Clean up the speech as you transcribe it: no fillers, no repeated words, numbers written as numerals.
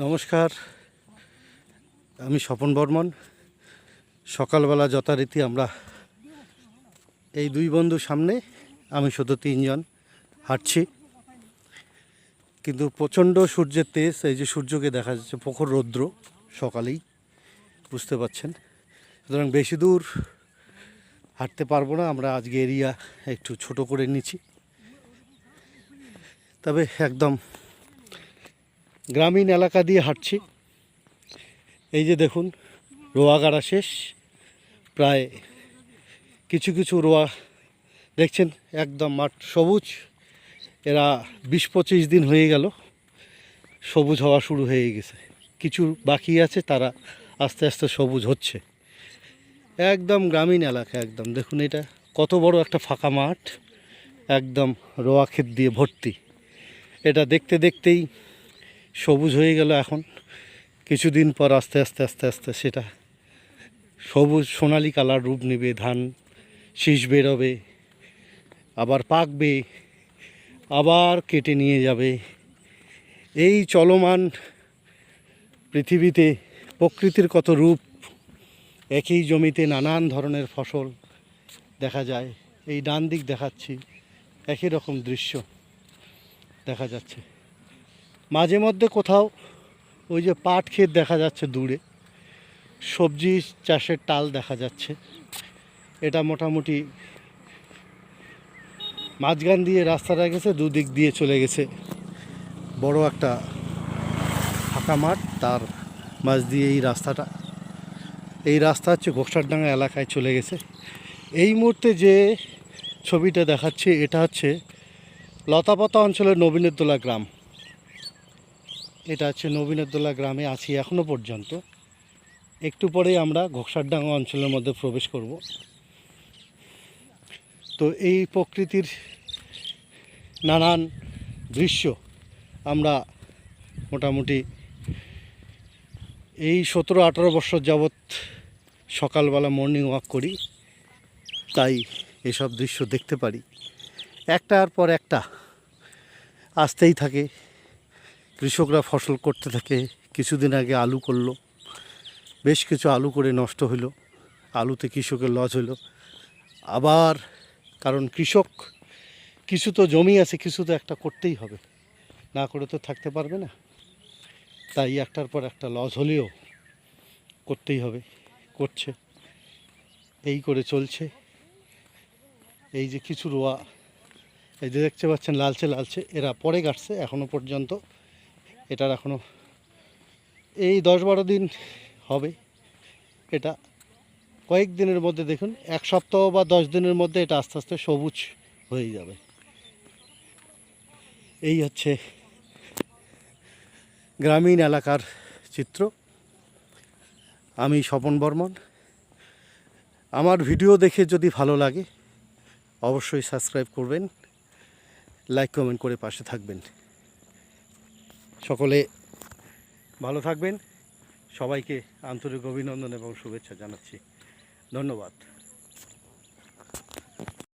নমস্কার, আমি স্বপন বর্মন। সকালবেলা যথারীতি আমরা এই দুই বন্ধুর সামনে আমি শুধু তিনজন হাঁটছি, কিন্তু প্রচণ্ড সূর্যের তেজ। এই যে সূর্যকে দেখা যাচ্ছে, প্রখর রৌদ্র সকালেই, বুঝতে পাচ্ছেন। সুতরাং বেশি দূর হাঁটতে পারবো না। আমরা আজকে এরিয়া একটু ছোট করে নিচ্ছি, তবে একদম গ্রামীণ এলাকা দিয়ে হাঁটছি। এই যে দেখুন, রোয়া গাড়া শেষ, প্রায় কিছু কিছু রোয়া দেখছেন, একদম মাঠ সবুজ। এরা 20-25 দিন হয়ে গেল, সবুজ হওয়া শুরু হয়ে গেছে। কিছু বাকি আছে, তারা আস্তে আস্তে সবুজ হচ্ছে। একদম গ্রামীণ এলাকা, একদম দেখুন এটা কত বড় একটা ফাঁকা মাঠ, একদম রোয়া ক্ষেত দিয়ে ভর্তি। এটা দেখতে দেখতেই সবুজ হয়ে গেল। এখন কিছুদিন পর আস্তে আস্তে আস্তে আস্তে সেটা সবুজ সোনালি কালার রূপ নেবে, ধান শীষ বেরোবে, আবার পাকবে, আবার কেটে নিয়ে যাবে। এই চলমান পৃথিবীতে প্রকৃতির কত রূপ, একই জমিতে নানান ধরনের ফসল দেখা যায়। এই ডান দিক দেখাচ্ছি, একই রকম দৃশ্য দেখা যাচ্ছে। মাঝে মধ্যে কোথাও ওই যে পাট ক্ষেত দেখা যাচ্ছে দূরে, সবজি চাষের টাল দেখা যাচ্ছে। এটা মোটামুটি মাঝখান দিয়ে রাস্তাটা গেছে, দুদিক দিয়ে চলে গেছে বড় একটা ফাঁকা মাঠ, তার মাঝ দিয়ে এই রাস্তা হচ্ছে ঘোকসারডাঙ্গা এলাকায় চলে গেছে। এই মুহূর্তে যে ছবিটা দেখাচ্ছে, এটা হচ্ছে লতাপাতা অঞ্চলের নবীনউদ্দোলা গ্রাম। এটা হচ্ছে নবীনউদ্দোলা গ্রামে আছি এখনও পর্যন্ত। একটু পরেই আমরা ঘোকসারডাঙ্গা অঞ্চলের মধ্যে প্রবেশ করব। তো এই প্রকৃতির নানান দৃশ্য আমরা মোটামুটি এই 17-18 বছর যাবৎ সকালবেলা মর্নিং ওয়াক করি, তাই এসব দৃশ্য দেখতে পারি। একটার পর একটা আসতেই থাকে। কৃষকরা ফসল করতে থাকে। কিছুদিন আগে আলু করলো, বেশ কিছু আলু করে নষ্ট হলো, আলুতে কৃষকের লস হলো। আবার কারণ কৃষক, কিছু তো জমি আছে, কিছু তো একটা করতেই হবে, না করে তো থাকতে পারবে না। তাই একটার পর একটা লস হলেও করতেই হবে, করছে, এই করে চলছে। এই যে কিছু রোয়া, এই যে দেখতে পাচ্ছেন লালচে লালচে, এরা পরে কাটছে। এখনও পর্যন্ত এটার এখনও এই 10-12 দিন হবে। এটা কয়েক দিনের মধ্যে, দেখুন 1 সপ্তাহ বা 10 দিনের মধ্যে এটা আস্তে আস্তে সবুজ হয়ে যাবে। এই হচ্ছে গ্রামীণ এলাকার চিত্র। আমি স্বপন বর্মন। আমার ভিডিও দেখে যদি ভালো লাগে অবশ্যই সাবস্ক্রাইব করবেন, লাইক কমেন্ট করে পাশে থাকবেন। সকলে ভালো থাকবেন। সবাইকে আন্তরিক অভিনন্দন এবং শুভেচ্ছা জানাচ্ছি। ধন্যবাদ।